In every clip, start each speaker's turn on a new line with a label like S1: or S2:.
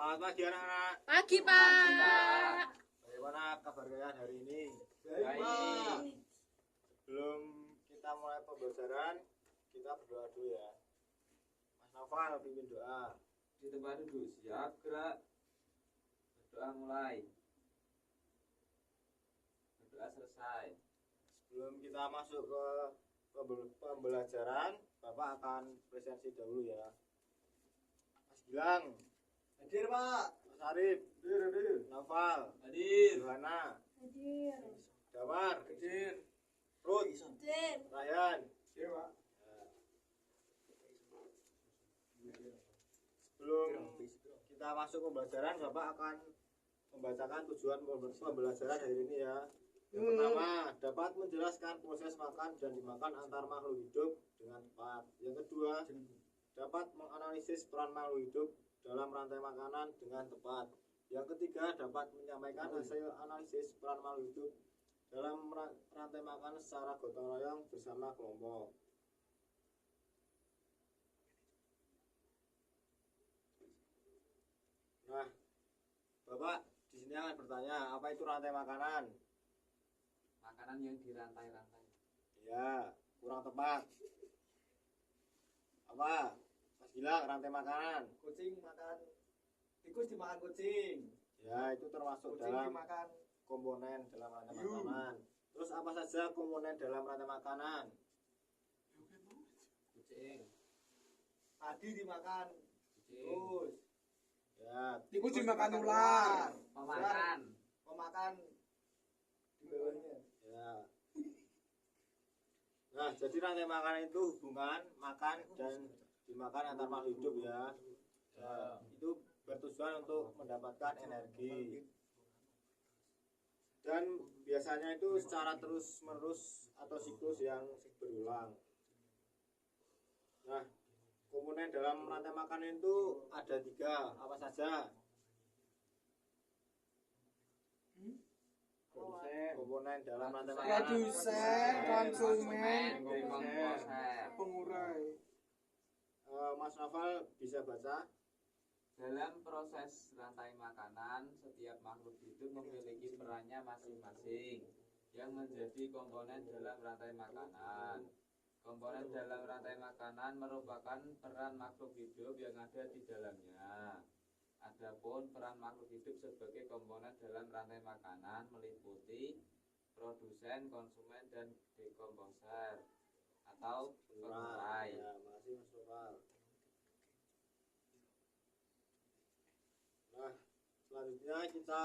S1: Selamat pagi anak-anak.
S2: Pagi, Pak.
S1: Bagaimana kabar kalian hari ini?
S3: Baik.
S1: Sebelum kita mulai pembelajaran, kita berdoa dulu ya. Mas Noval pimpin doa.
S3: Di tempat duduk, siap, gerak. Berdoa mulai. Berdoa selesai.
S1: Sebelum kita masuk ke pembelajaran, Bapak akan presensi dahulu ya. Mas Gilang,
S4: Hadir, Pak.
S1: Mas Arif,
S4: Hadir.
S1: Noval,
S3: Hadir.
S1: Johanna,
S2: Hadir.
S1: Damar,
S4: Hadir.
S1: Ruth,
S2: Hadir.
S1: Ryan.
S4: Hadir, Pak.
S1: Sebelum kita masuk pembelajaran, Bapak akan membacakan tujuan pembelajaran hari ini ya. Yang pertama, dapat menjelaskan proses makan dan dimakan antar makhluk hidup dengan tepat. Yang kedua, dapat menganalisis peran makhluk hidup dalam rantai makanan dengan tepat. Yang ketiga, dapat menyampaikan hasil analisis peran makhluk hidup dalam rantai makanan secara gotong royong bersama kelompok. Nah, Bapak di sini akan bertanya, apa itu rantai makanan?
S3: Makanan yang dirantai-rantai.
S1: Ya, kurang tepat. Apa? Mas Gilang, rantai makanan.
S4: Kucing makan tikus dimakan kucing.
S1: Ya, itu termasuk
S4: Kucing
S1: dalam
S4: dimakan
S1: komponen dalam rantai
S4: hiu.
S1: makanan. Terus apa saja komponen dalam rantai makanan?
S3: Kucing.
S4: Padi dimakan
S3: Kucing.
S4: tikus.
S1: Ya,
S4: Tikus dimakan ular.
S3: Pemakan.
S4: Pemakan di bawahnya.
S1: ya. Nah, jadi rantai makanan itu hubungan makan dan dimakan antar makhluk hidup ya. Ya, itu bertujuan untuk mendapatkan energi. Dan biasanya itu secara terus-menerus atau siklus yang berulang. Nah, komponen dalam rantai makanan itu ada 3, apa saja? Komponen dalam rantai makanan.
S5: Produsen, konsumen,
S3: komposer.
S5: pengurai.
S1: Mas Noval bisa baca?
S3: Dalam proses rantai makanan, setiap makhluk hidup memiliki perannya masing-masing yang menjadi komponen dalam rantai makanan. Komponen dalam rantai makanan merupakan peran makhluk hidup yang ada di dalamnya. Adapun peran makhluk hidup sebagai komponen dalam rantai makanan meliputi produsen, konsumen, dan dekomposer atau pengurai.
S1: Ya, makasih Mas Noval. Nah, selanjutnya kita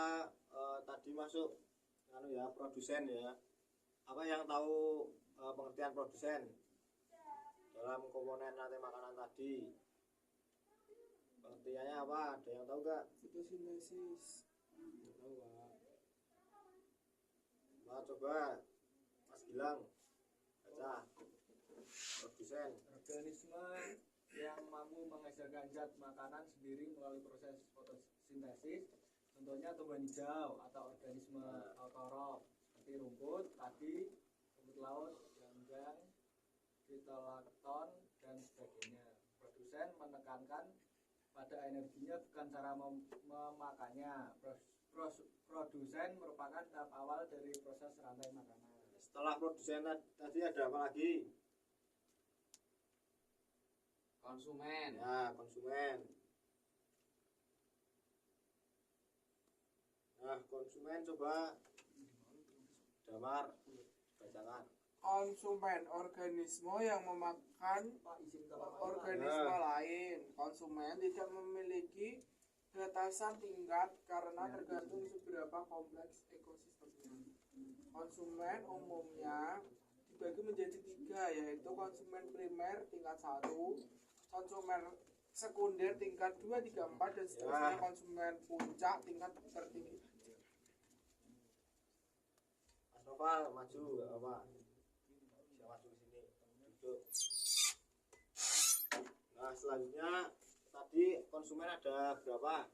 S1: tadi masuk produsen ya. Apa yang tahu pengertian produsen dalam komponen rantai makanan tadi? Pengertiannya apa? Ada yang tahu nggak?
S5: Fotosintesis.
S1: Nggak tahu, Pak. Nah, coba Mas Gilang baca produsen.
S4: Organisme yang mampu menghasilkan zat makanan sendiri melalui proses fotosintesis, contohnya tumbuhan hijau atau organisme autorof seperti rumput, padi, rumput laut, ganggang, fitolakton, dan sebagainya. Produsen menekankan pada energinya bukan cara memakannya. Produsen merupakan tahap awal dari proses rantai makanan.
S1: Setelah produsen tadi ada apa lagi?
S3: Konsumen.
S1: Ya, konsumen. Nah, konsumen coba Damar bacakan.
S5: Konsumen, organisme yang memakan
S4: Pak, izin ke
S5: organisme lain. Konsumen tidak memiliki batasan tingkat karena tergantung seberapa kompleks ekosistemnya. Konsumen umumnya dibagi menjadi 3, yaitu konsumen primer tingkat 1, konsumen sekunder tingkat 2, 3, 4, dan seterusnya konsumen puncak tingkat tertinggi.
S1: Mas Noval maju nggak apa? Bisa maju ke sini. Duduk. Nah, selanjutnya tadi konsumen ada berapa?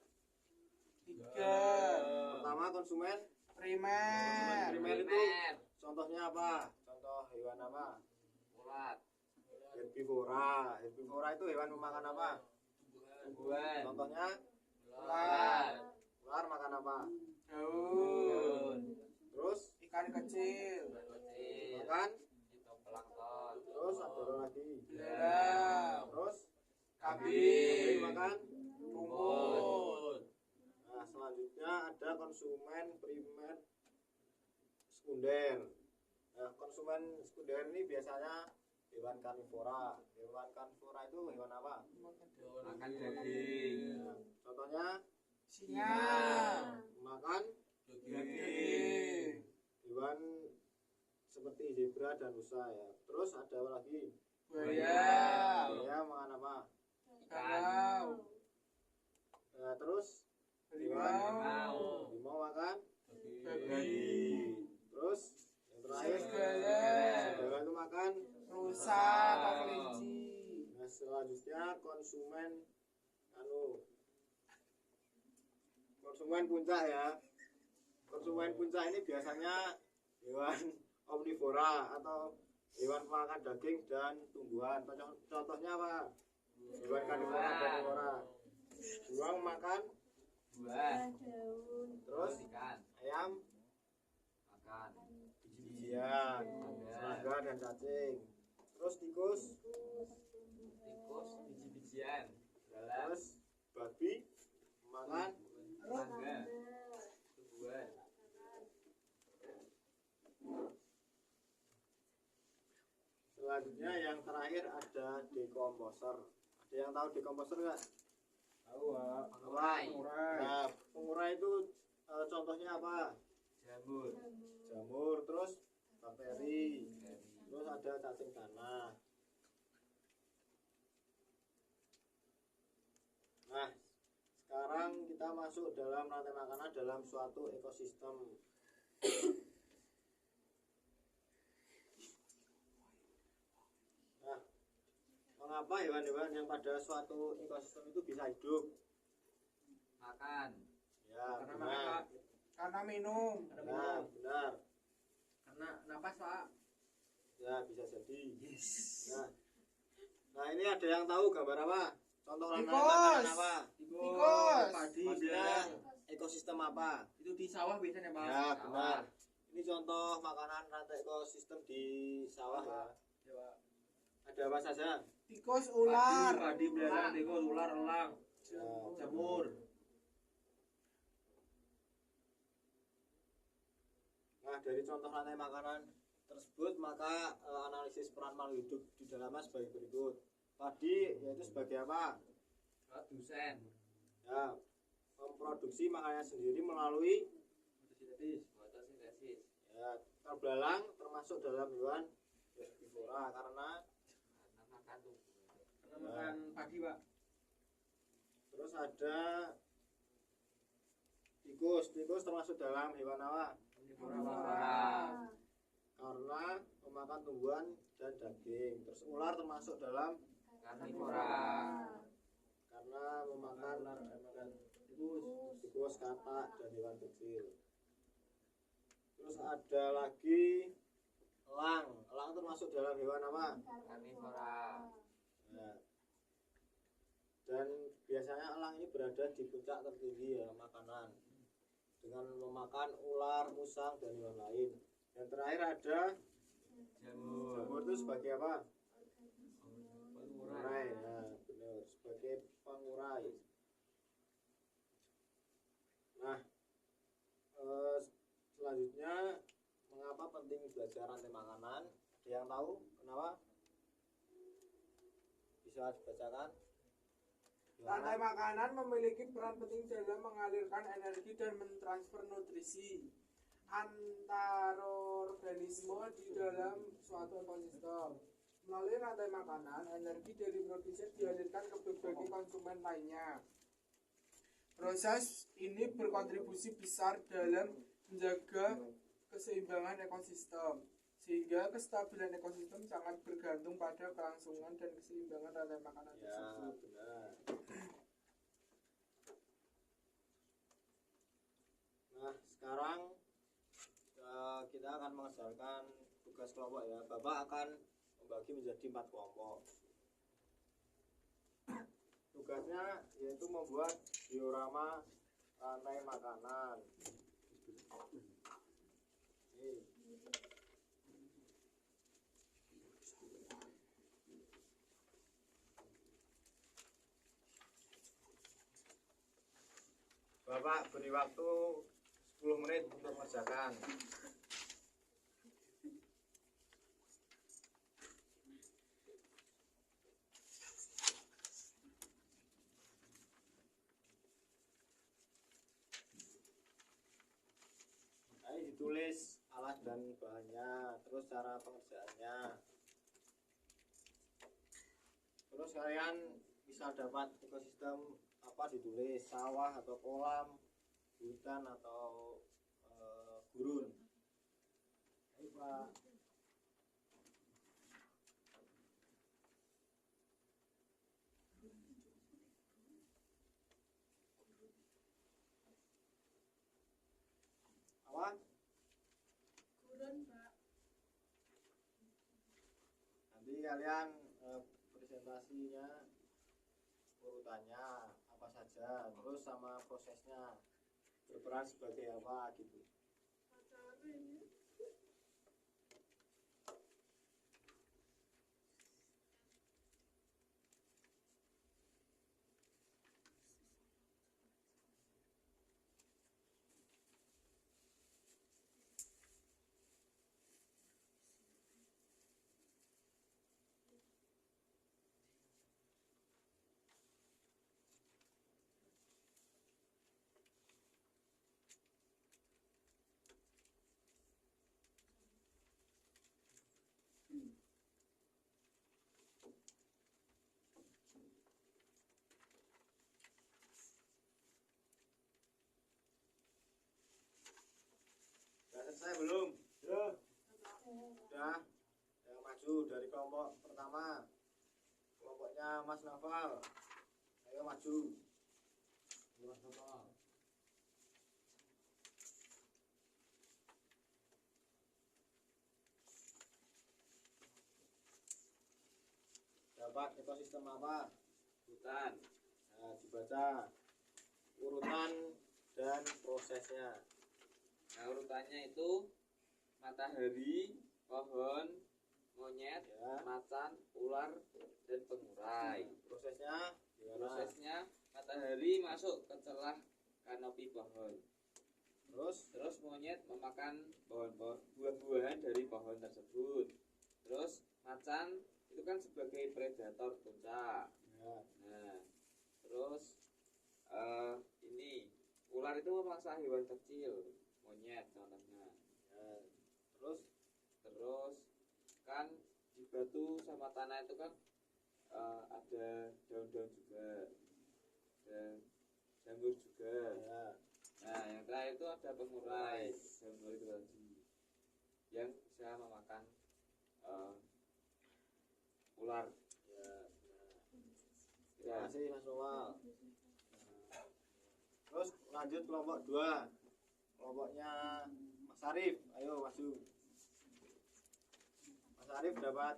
S5: 3.
S1: Pertama konsumen
S5: Primer.
S1: primer itu
S3: Primer.
S1: contohnya apa? Contoh hewan apa?
S3: Ulat.
S1: Herbivora. Herbivora itu hewan memakan apa?
S3: Tumbuhan.
S1: Contohnya
S3: Ulat.
S1: konsumen primer, sekunder. Nah, konsumen sekunder ini biasanya hewan karnivora. Hewan karnivora itu hewan apa?
S3: Makan daging.
S1: Nah, contohnya
S5: Singa.
S1: makan
S5: Daging.
S1: hewan seperti zebra dan rusa ya. Terus ada apa lagi?
S5: Buaya.
S1: Buaya makan apa?
S5: Kakao.
S1: Nah, terus
S5: Harimau.
S1: harimau makan
S5: Babi.
S1: terus yang terakhir
S5: Serigala.
S1: serigala itu makan.
S5: Rusa atau kelinci.
S1: Nah, selanjutnya konsumen puncak ya. Konsumen puncak ini biasanya hewan omnivora atau hewan pemakan daging dan tumbuhan. Contohnya apa? Hewan karnivora, karnivora. Beruang makan,
S3: Buah.
S1: terus
S3: Ikan.
S1: ayam
S3: Makan.
S1: biji-bijian, serangga dan cacing. Terus tikus,
S3: Tikus. Biji-bijian.
S1: terus babi makan.
S3: Serangga. Tumbuhan.
S1: Selanjutnya yang terakhir ada decomposer. Ada yang tahu decomposer nggak?
S4: Tahu, Pak.
S3: Pengurai.
S1: Nah, pengurai itu contohnya apa?
S3: Jamur.
S1: Jamur, terus bakteri, terus ada cacing tanah. Nah, sekarang kita masuk dalam rantai makanan dalam suatu ekosistem. Nah, mengapa hewan-hewan yang pada suatu ekosistem itu bisa hidup?
S3: Makan.
S1: Ya,
S4: Karena
S1: benar.
S4: makan, Pak.
S5: Karena minum.
S1: Ya, benar.
S4: Karena napas, Pak.
S1: Ya, bisa jadi. Nah, nah ini ada yang tahu gambar apa? Contoh rantai
S5: Tikus.
S1: makanan apa?
S5: Tikus.
S4: Padi,
S1: Maksudnya
S4: belalang.
S1: ekosistem apa?
S4: Itu di sawah biasanya, Pak.
S1: Ya, benar. Ini contoh makanan rantai ekosistem di sawah ya.
S4: Ya, Pak.
S1: Ada apa saja?
S5: Tikus, ular.
S4: Padi, belalang, tikus, ular, elang,
S1: Ya,
S4: jamur.
S1: Nah, dari contoh rantai makanan tersebut, maka analisis peran makhluk hidup di dalamnya sebagai berikut. Padi yaitu sebagai apa?
S3: Produsen.
S1: Ya, memproduksi makanannya sendiri melalui
S3: Fotosintesis.
S1: ya, terbelalang termasuk dalam hewan herbivora karena
S3: Karena makan tumbuhan.
S4: Karena makan padi, Pak.
S1: terus ada tikus termasuk dalam hewan apa?
S3: Omnivora.
S1: Karena memakan tumbuhan dan daging. Terus ular termasuk dalam
S3: Karnivora.
S1: karena memakan
S4: Tikus.
S1: tikus, katak dan hewan kecil. Terus ada lagi elang. Elang termasuk dalam hewan apa?
S3: Karnivora.
S1: Nah, dan biasanya elang ini berada di puncak tertinggi ya makanan dengan memakan ular, musang dan hewan lain. Yang terakhir ada
S3: Jamur.
S1: jamur itu sebagai apa?
S3: Pengurai.
S1: Pengurai. Nah, benar, sebagai pengurai. Nah, selanjutnya mengapa penting belajar rantai makanan? Ada yang tahu kenapa? Bisa dibacakan?
S5: Rantai makanan memiliki peran penting dalam mengalirkan energi dan mentransfer nutrisi antar organisme di dalam suatu ekosistem. Melalui rantai makanan, energi dari produsen dialirkan ke berbagai konsumen lainnya. Proses ini berkontribusi besar dalam menjaga keseimbangan ekosistem, sehingga kestabilan ekosistem sangat bergantung pada kelangsungan dan keseimbangan rantai makanan
S1: Ya,
S5: tersebut.
S1: benar. Nah, sekarang kita akan mengerjakan tugas kelompok ya. Bapak akan membagi menjadi 4 kelompok. Tugasnya yaitu membuat diorama rantai makanan. Nih. Bapak beri waktu 10 menit untuk mengerjakan. Ayo ditulis alat dan bahannya, terus cara pengerjaannya. Terus kalian bisa dapat ekosistem apa ditulis, sawah atau kolam, hutan atau gurun. Ayo Pak. Apa?
S2: Gurun, Pak.
S1: Nanti kalian presentasinya urutannya apa saja, terus sama prosesnya berperan sebagai apa gitu. Sudah selesai belum? Sudah. Sudah. Yang maju dari kelompok pertama. Kelompoknya Mas Naval. Ayo maju. Mas Naval. Dapat ekosistem apa?
S3: Hutan.
S1: Nah, dibaca urutan dan prosesnya.
S3: Nah, urutannya itu matahari, pohon, monyet,
S1: Ya.
S3: macan, ular, dan pengurai.
S1: Prosesnya gimana?
S3: Prosesnya matahari masuk ke celah kanopi pohon. Terus monyet memakan buah-buahan dari pohon tersebut. Terus macan itu kan sebagai predator puncak.
S1: Ya.
S3: Nah, terus ini ular itu memangsa hewan kecil, monyet contohnya.
S1: Ya. Terus
S3: Kan di batu sama tanah itu kan ada daun-daun juga, ada jamur juga.
S1: ya.
S3: Nah, yang terakhir itu ada pengurai, jamur itu tadi, yang bisa memakan ular.
S1: Ya.
S3: Ya.
S1: Terima kasih Mas Noval. Terus lanjut kelompok 2. Kelompoknya Mas Arif. Ayo maju. Mas Arif dapat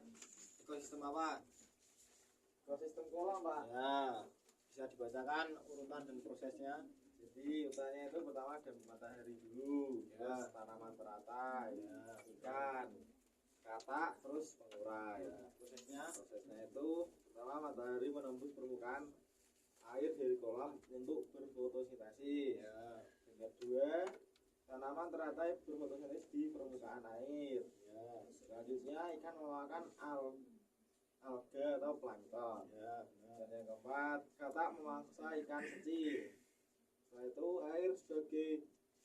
S1: ekosistem apa?
S4: Ekosistem kolam, Pak.
S1: Ya, bisa dibacakan urutan dan prosesnya. Jadi urutannya itu pertama ada matahari dulu, ya, tanaman teratai, ya, ikan, katak, terus pengurai. Ya. Prosesnya itu pertama matahari menembus permukaan air dari kolam untuk berfotosintesis. Ya. Yang kedua, tanaman teratai berfotosintesis di permukaan air. Ya. Selanjutnya ikan memakan alga atau plankton. Ya. Dan yang keempat, katak memangsa ikan kecil. Setelah itu air sebagai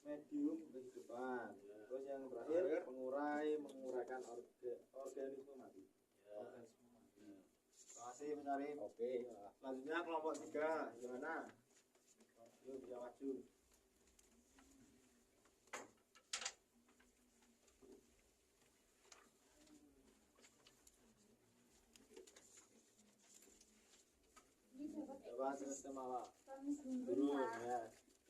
S1: medium kehidupan. Ya. Terus yang terakhir, menguraikan organisme mati. Ya. Terima kasih Mas Arif. Oke. Selanjutnya kelompok 3, gimana? Yuk bisa maju.
S2: Ini dapat
S1: Coba sistem apa?
S2: ekosistem
S1: Guru,
S2: gurun, Pak.
S1: ya.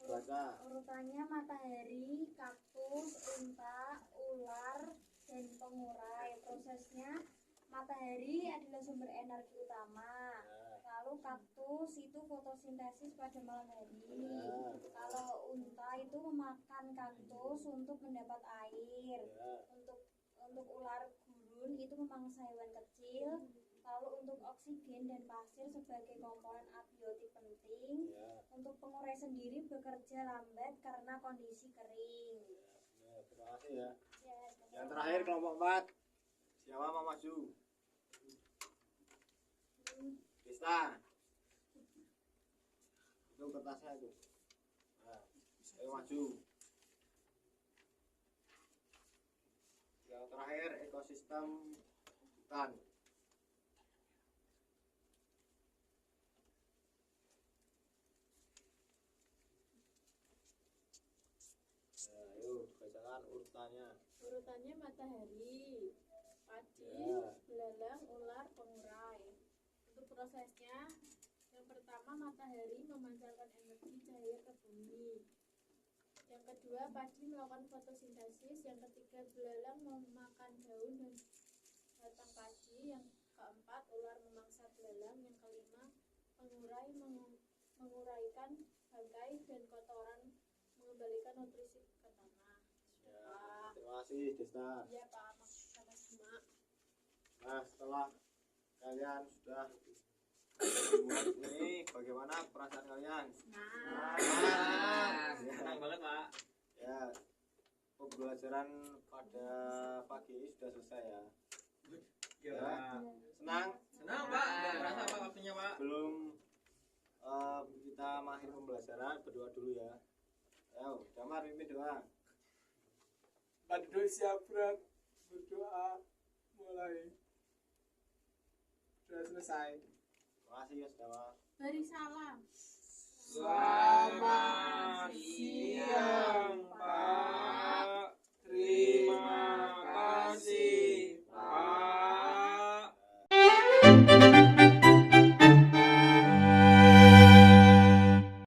S1: Baca.
S2: Urutannya matahari, kaktus, unta, ular, dan pengurai. Prosesnya matahari adalah sumber energi utama.
S1: Ya.
S2: Lalu kaktus itu fotosintesis pada malam hari.
S1: Ya.
S2: Kalau unta itu memakan kaktus untuk mendapat air.
S1: Ya.
S2: Untuk ular gurun itu memangsa hewan kecil. Lalu untuk oksigen dan pasir sebagai komponen abiotik penting.
S1: Ya,
S2: Untuk pengurai sendiri bekerja lambat karena kondisi kering.
S1: benar. Terima kasih ya.
S2: Ya,
S1: Yang terakhir kelompok 4. Siapa mau maju? Desta. Itu kertasnya itu. Nah, ayo maju. Yang terakhir ekosistem hutan. Nah, ayo bacakan urutannya.
S6: Urutannya matahari, padi,
S1: Ya.
S6: belalang, ular, pengurai. Untuk prosesnya, yang pertama matahari memancarkan energi cahaya ke bumi. Yang kedua, padi melakukan fotosintesis. Yang ketiga, belalang memakan daun dan batang padi. Yang keempat, ular memangsa belalang. Yang kelima, pengurai menguraikan bangkai dan kotoran, mengembalikan nutrisi ke tanah.
S1: Ya, terima kasih Desta.
S6: Iya Pak, sama-sama.
S1: Nah, setelah kalian sudah membuat ini, bagaimana perasaan kalian?
S4: Senang banget Pak.
S1: Ya, pembelajaran pada pagi ini sudah selesai ya.
S4: Ya.
S1: Senang?
S4: Senang Pak. Nggak berasa Pak waktunya Pak.
S1: Belum kita mengakhiri pembelajaran, berdoa dulu ya. Ayo, Damar pimpin doa.
S5: Badut siap berat berdoa mulai. Sudah selesai.
S1: Terima kasih ya, Damar.
S6: Beri salam.
S5: Selamat